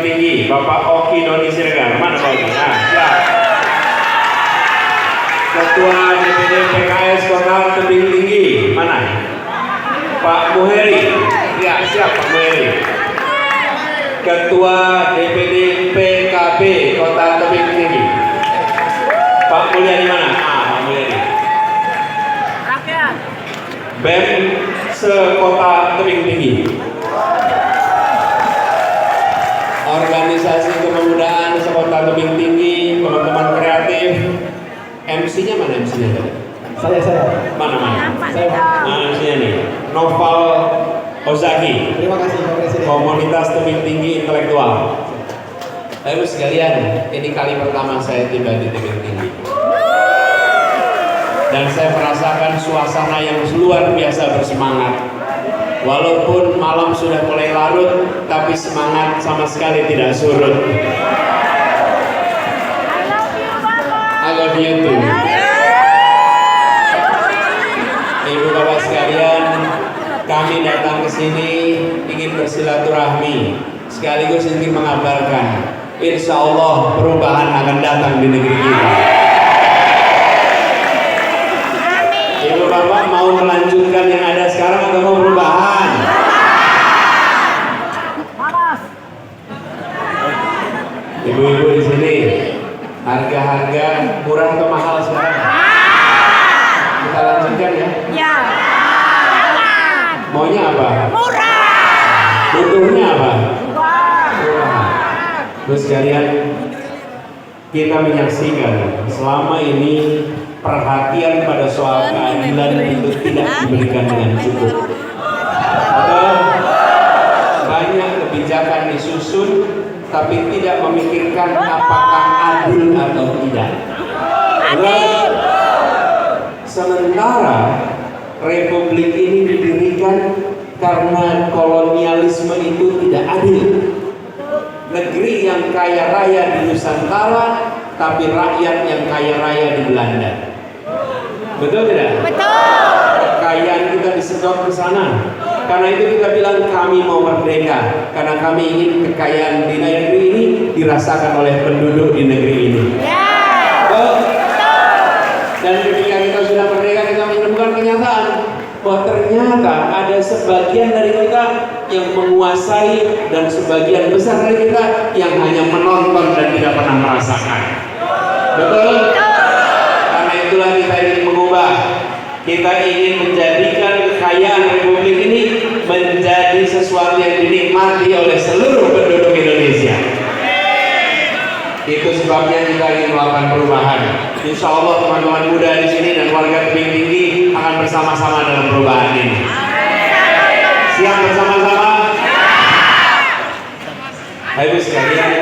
Tinggi, Bapak Oki Doni Siregar. Mana Pak Oki? Nah, siap. Ketua DPD PKS Kota Tebing Tinggi. Mana? Pak Muheri. Ya, siap Pak Muheri. Ketua DPD PKB Kota Tebing Tinggi. Pak Mulyadi mana? Pak Mulyadi. Rakyat. BEM se-Kota Tebing Tinggi. Organisasi Kepemudaan Sekota Tebing Tinggi, teman-teman kreatif. MC-nya mana MC-nya? Saya. Mana? Saya. Mana MC-nya nih? Noval Ozaki. Terima kasih Pak Presiden. Komunitas Tebing Tinggi Intelektual. Lalu sekalian, ini kali pertama saya tiba di Tebing Tinggi. Dan saya merasakan suasana yang luar biasa bersemangat. Walaupun malam sudah mulai larut, tapi semangat sama sekali tidak surut. I love you too. Ibu bapak sekalian, kami datang ke sini ingin bersilaturahmi, sekaligus ingin mengabarkan, insya Allah perubahan akan datang di negeri kita. Ibu bapak mau melanjutkan yang ada sekarang atau mau perubahan? Ibu-ibu di sini, harga-harga murah atau mahal sekarang? Kita lanjutkan ya. Ya. Maunya apa? Murah. Butuhnya apa? Murah. Terus sekalian, kita menyaksikan selama ini perhatian pada soal keadilan itu tidak diberikan dengan cukup. Atau banyak kebijakan disusun tapi tidak memikirkan apakah adil atau tidak. Sementara republik ini didirikan karena kolonialisme itu tidak adil. Negeri yang kaya raya di Nusantara, tapi rakyat yang kaya raya di Belanda. Betul tidak? Betul. Kekayaan kita disedot ke sana. Karena itu kita bilang kami mau merdeka. Karena kami ingin kekayaan di negeri ini dirasakan oleh penduduk di negeri ini. Ya. Betul? Dan ketika kita sudah merdeka, kita menemukan kenyataan bahwa ternyata ada sebagian dari kita yang menguasai dan sebagian besar dari kita yang hanya menonton dan tidak pernah merasakan. Betul? Karena itulah kita ingin mengubah. Kita ingin menjadikan kekayaan republik ini menjadi sesuatu yang dinikmati oleh seluruh penduduk Indonesia. Itu sebabnya kita ingin melakukan perubahan. Insya Allah teman-teman muda di sini dan warga Tebing Tinggi akan bersama-sama dalam perubahan ini. Siap bersama-sama? Ibu sekalian,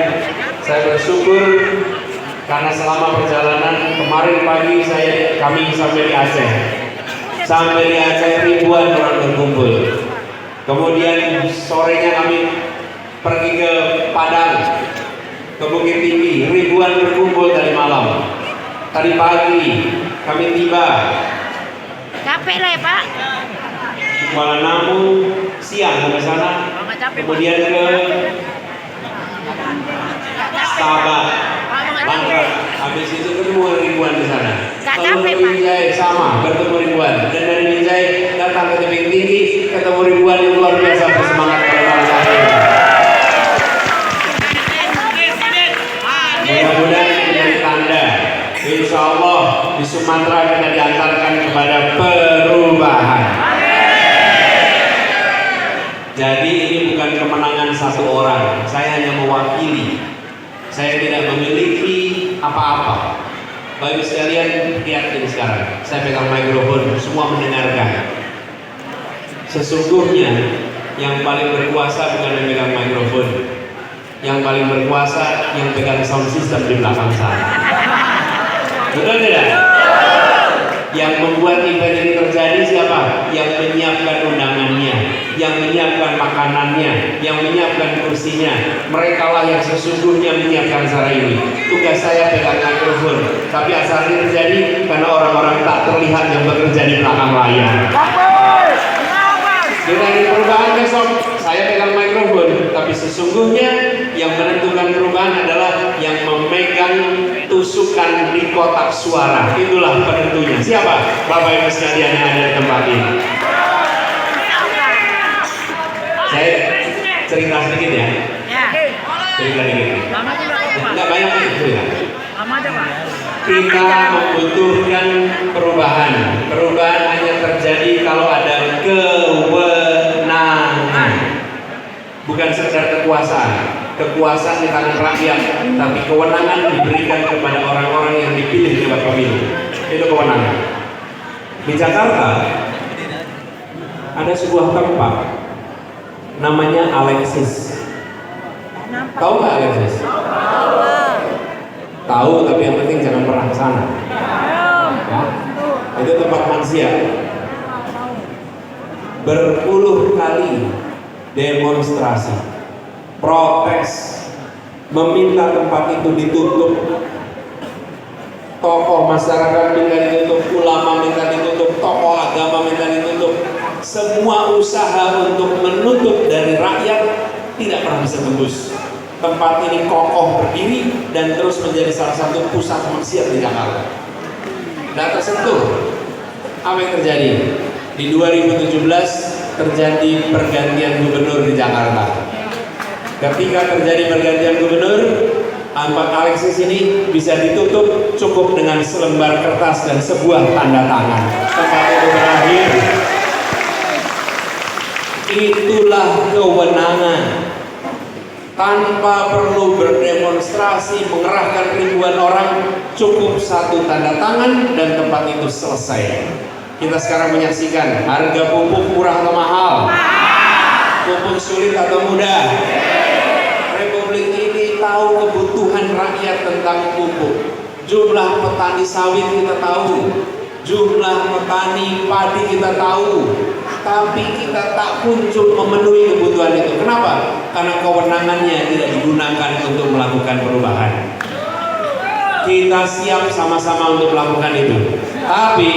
saya bersyukur karena selama perjalanan kemarin pagi kami sampai di Aceh. Sampai di Aceh ribuan orang berkumpul. Kemudian sorenya kami pergi ke Padang, ke Bukit Tinggi, ribuan berkumpul dari malam. Tadi pagi kami tiba. Capek lah ya Pak. Di Kuala Namu siang ke sana. Kemudian ke Sabah, Bangka. Habis itu ketemu ribuan di sana. Lalu dari Binjai sama bertemu ribuan. Dan dari Binjai datang ke Tebing Tinggi ketemu ribuan yang luar biasa bersemangat pada bangsa ini. Mudah-mudahan ini menjadi tanda. Insya Allah di Sumatera kita diantarkan kepada perubahan. Jadi ini bukan kemenangan satu orang. Saya hanya mewakili. Saya tidak memiliki apa-apa. Bagi sekalian lihat ini sekarang. Saya pegang mikrofon, semua mendengarkan. Sesungguhnya yang paling berkuasa bukan yang pegang mikrofon. Yang paling berkuasa yang pegang sound system di belakang sana. Betul tidak? Yang membuat event ini terjadi siapa? Yang menyiapkan undangannya, yang menyiapkan makanannya, yang menyiapkan kursinya. Mereka lah yang sesungguhnya menyiapkan acara ini. Tugas saya pegang mikrofon, tapi acara ini terjadi karena orang-orang tak terlihat yang bekerja di belakang layar. Kita di perubahan besok, saya pegang mikrofon, tapi sesungguhnya yang menentukan tulisan di kotak suara. Itulah penentunya. Siapa? Bapak Ibu sekalian yang ada di tempat ini. Saya cerita sedikit ya. Cerita sedikit. Enggak banyak cerita. Kita membutuhkan perubahan. Perubahan hanya terjadi kalau ada kewenangan. Bukan sekedar kekuasaan. Kekuasaan di tangan rakyat, tapi kewenangan diberikan kepada orang-orang yang dipilih lewat pemilu. Itu kewenangan. Di Jakarta ada sebuah tempat namanya Alexis. Tahu nggak Alexis? Tahu, tapi yang penting jangan pernah ke sana. Ya? Itu tempat maksiat. Berpuluh kali demonstrasi, protes, meminta tempat itu ditutup. Tokoh masyarakat minta ditutup, ulama minta ditutup, tokoh agama minta ditutup. Semua usaha untuk menutup dari rakyat tidak pernah bisa tembus. Tempat ini kokoh berdiri dan terus menjadi salah satu pusat maksiat di Jakarta. Tidak tersentuh. Apa yang terjadi? Di 2017 terjadi pergantian gubernur di Jakarta. Ketika terjadi pergantian gubernur, tempat Alexis ini bisa ditutup cukup dengan selembar kertas dan sebuah tanda tangan. Tempat itu berakhir. Itulah kewenangan. Tanpa perlu berdemonstrasi mengerahkan ribuan orang, cukup satu tanda tangan dan tempat itu selesai. Kita sekarang menyaksikan harga pupuk murah atau mahal, pupuk sulit atau mudah. Republik ini tahu kebutuhan rakyat tentang pupuk. Jumlah petani sawit kita tahu, jumlah petani padi kita tahu, tapi kita tak kunjung memenuhi kebutuhan itu. Kenapa? Karena kewenangannya tidak digunakan untuk melakukan perubahan. Kita siap sama-sama untuk melakukan itu, tapi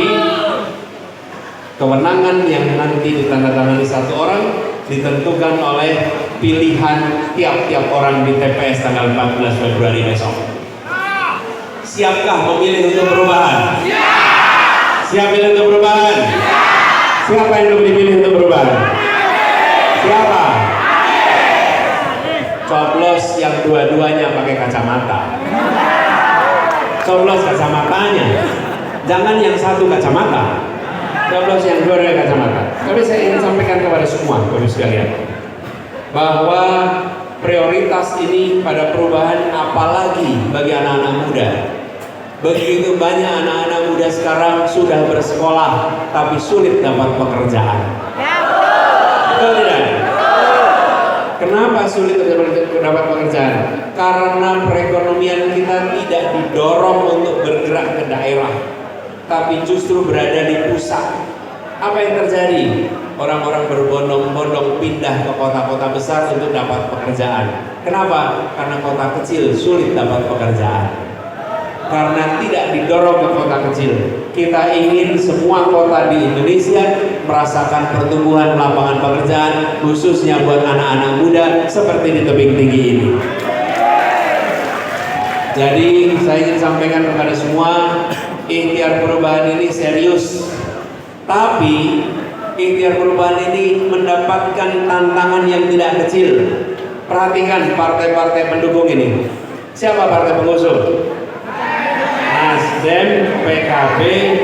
kewenangan yang nanti ditandatangani satu orang ditentukan oleh pilihan tiap-tiap orang di TPS tanggal 14 Februari besok. Siapkah memilih untuk perubahan? Siap pilih untuk perubahan? Siapa yang belum dipilih untuk perubahan? Siapa? Coblos yang dua-duanya pakai kacamata. Coblos kacamatanya. Jangan yang satu kacamata. Coblos yang dua-duanya kacamata. Tapi saya ingin sampaikan kepada semua Bapak sekalian bahwa prioritas ini pada perubahan, apalagi bagi anak-anak muda. Begitu banyak anak-anak muda sekarang sudah bersekolah tapi sulit dapat pekerjaan. Betul tidak? Kenapa sulit dapat pekerjaan? Karena perekonomian kita tidak didorong untuk bergerak ke daerah, tapi justru berada di pusat. Apa yang terjadi? Orang-orang berbondong-bondong pindah ke kota-kota besar untuk dapat pekerjaan. Kenapa? Karena kota kecil sulit dapat pekerjaan. Karena tidak didorong ke kota kecil. Kita ingin semua kota di Indonesia merasakan pertumbuhan lapangan pekerjaan, khususnya buat anak-anak muda seperti di tebing tinggi ini. Jadi saya ingin sampaikan kepada semua, ikhtiar perubahan ini serius. Tapi ikhtiar perubahan ini mendapatkan tantangan yang tidak kecil. Perhatikan partai-partai pendukung ini. Siapa partai pengusung? Nasdem, PKB,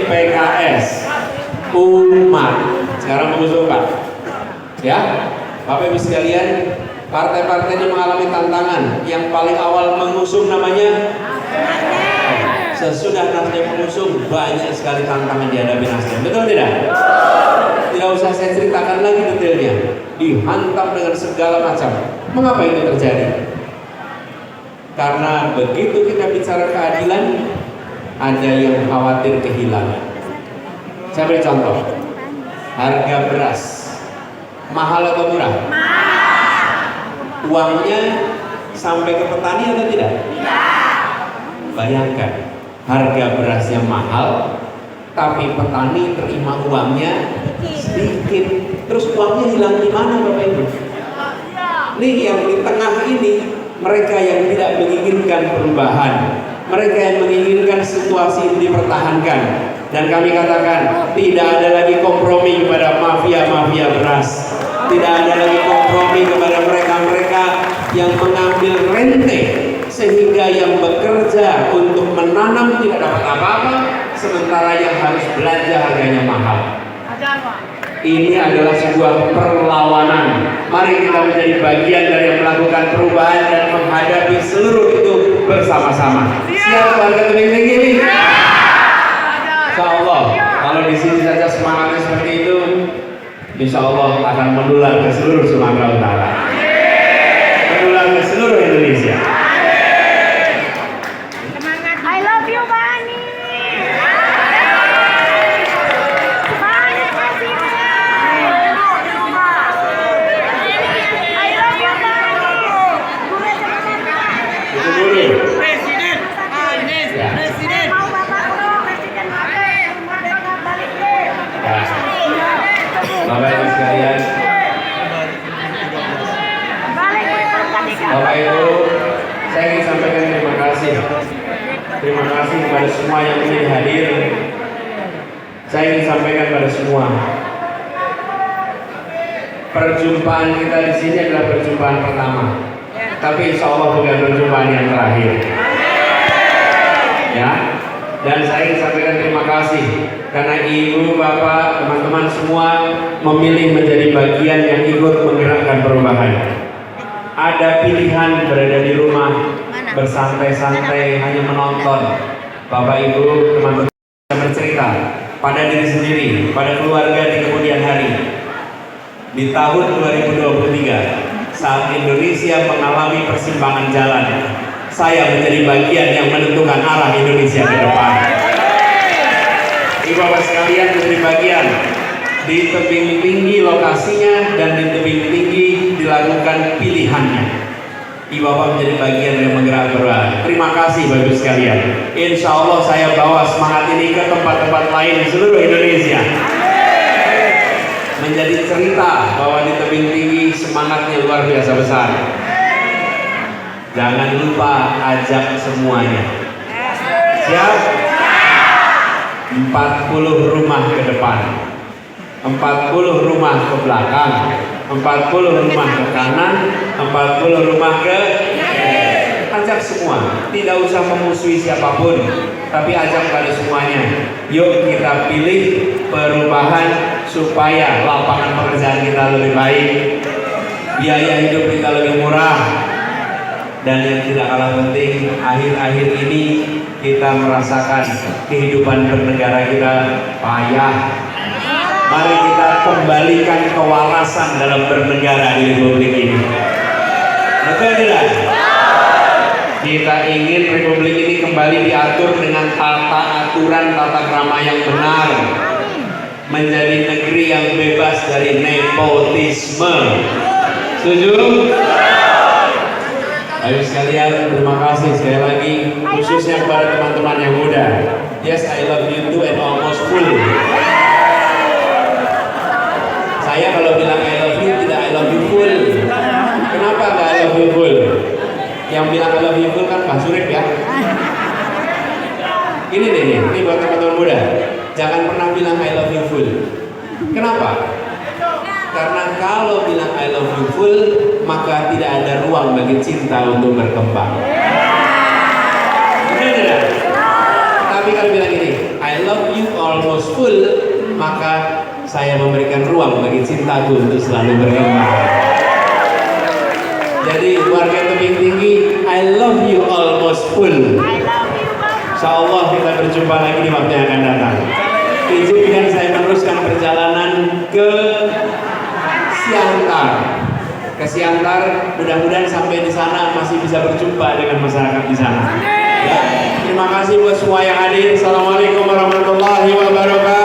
PKS, Umat. Sekarang mengusung Pak. Ya, Bapak Ibu sekalian, partai-partai ini mengalami tantangan. Yang paling awal mengusung namanya sesudah Nasdem mengusung, banyak sekali tantangan dihadapi Nasdem. Betul tidak? Tidak usah saya ceritakan lagi detailnya. Dihantam dengan segala macam. Mengapa itu terjadi? Karena begitu kita bicara keadilan, ada yang khawatir kehilangan. Saya beri contoh. Harga beras mahal atau murah? Uangnya sampai ke petani atau tidak? Bayangkan, harga berasnya mahal, tapi petani terima uangnya sedikit. Terus uangnya hilang di mana Bapak Ibu? Nih yang di tengah ini, mereka yang tidak menginginkan perubahan, mereka yang menginginkan situasi ini dipertahankan. Dan kami katakan, tidak ada lagi kompromi kepada mafia-mafia beras. Tidak ada lagi kompromi kepada mereka-mereka yang mengambil rente, sehingga yang bekerja untuk menanam tidak dapat apa-apa, sementara yang harus belanja harganya mahal. Ini adalah sebuah perlawanan. Mari kita menjadi bagian dari yang melakukan perubahan dan menghadapi seluruh itu bersama-sama. Siap warga Tebing Tinggi? Insya Allah, kalau di sini saja semangatnya seperti itu, insya Allah akan menular ke seluruh Sumatera Utara, menular ke seluruh Indonesia. I love you, Bani. Bani, kasih I love you, Bani. Itu dulu. Presiden. Ya. Presiden. Mau bapak dulu, presiden balik. Ya. Bapak Ibu sekalian, Bapak Ibu, saya ingin sampaikan terima kasih. Terima kasih kepada semua yang ingin hadir. Saya ingin sampaikan kepada semua, perjumpaan kita di sini adalah perjumpaan pertama, tapi insya Allah bukan perjumpaan yang terakhir. Ya, dan saya ingin sampaikan terima kasih karena ibu, bapak, teman-teman semua memilih menjadi bagian yang ikut menggerakkan perubahan. Ada pilihan berada di rumah bersantai-santai hanya menonton. Bapak ibu, teman-teman bercerita pada diri sendiri, pada keluarga di kemudian hari. Di tahun 2023, saat Indonesia mengalami persimpangan jalan, saya menjadi bagian yang menentukan arah Indonesia ke depan. Ibu bapak sekalian menjadi bagian di tebing tinggi lokasinya dan di tebing tinggi dilakukan pilihannya. Ibu bapak menjadi bagian yang menggerak perubahan. Terima kasih Bapak Ibu sekalian. Insya Allah saya bawa semangat ini ke tempat-tempat lain di seluruh Indonesia. Menjadi cerita bahwa di tebing tinggi semangatnya luar biasa besar. Jangan lupa ajak semuanya. Siap? 40 rumah ke depan, 40 rumah ke belakang, 40 rumah ke kanan, 40 rumah ke ajak semua. Tidak usah memusuhi siapapun, tapi ajak pada semuanya. Yuk kita pilih perubahan supaya lapangan pekerjaan kita lebih baik, biaya hidup kita lebih murah, dan yang tidak kalah penting, akhir-akhir ini kita merasakan kehidupan bernegara kita payah. Mari kita kembalikan kewarasan dalam bernegara di Republik ini. Betul tidak? Kita ingin Republik ini kembali diatur dengan tata aturan, tata krama yang benar, menjadi negeri yang bebas dari nepotisme. Setuju? Ayo sekalian, terima kasih sekali lagi, khususnya kepada teman-teman yang muda. Yes, I love you too and almost full. Saya kalau bilang I love you, tidak I love you full. Kenapa nggak I love you full? Yang bilang I love you full kan Pak Surip ya. Ini buat teman-teman muda. Jangan pernah bilang I love you full. Kenapa? Karena kalau bilang I love you full, maka tidak ada ruang bagi cinta untuk berkembang. Benar tidak? Tapi kalau bilang ini, I love you almost full, maka saya memberikan ruang bagi cintaku untuk selalu berkembang. Jadi warga tebing tinggi, I love you almost full. Insya Allah kita berjumpa lagi di waktu yang akan datang. Izinkan saya meneruskan perjalanan ke Siantar, mudah-mudahan sampai di sana masih bisa berjumpa dengan masyarakat di sana. Ya, terima kasih buat semua yang hadir. Assalamualaikum warahmatullahi wabarakatuh.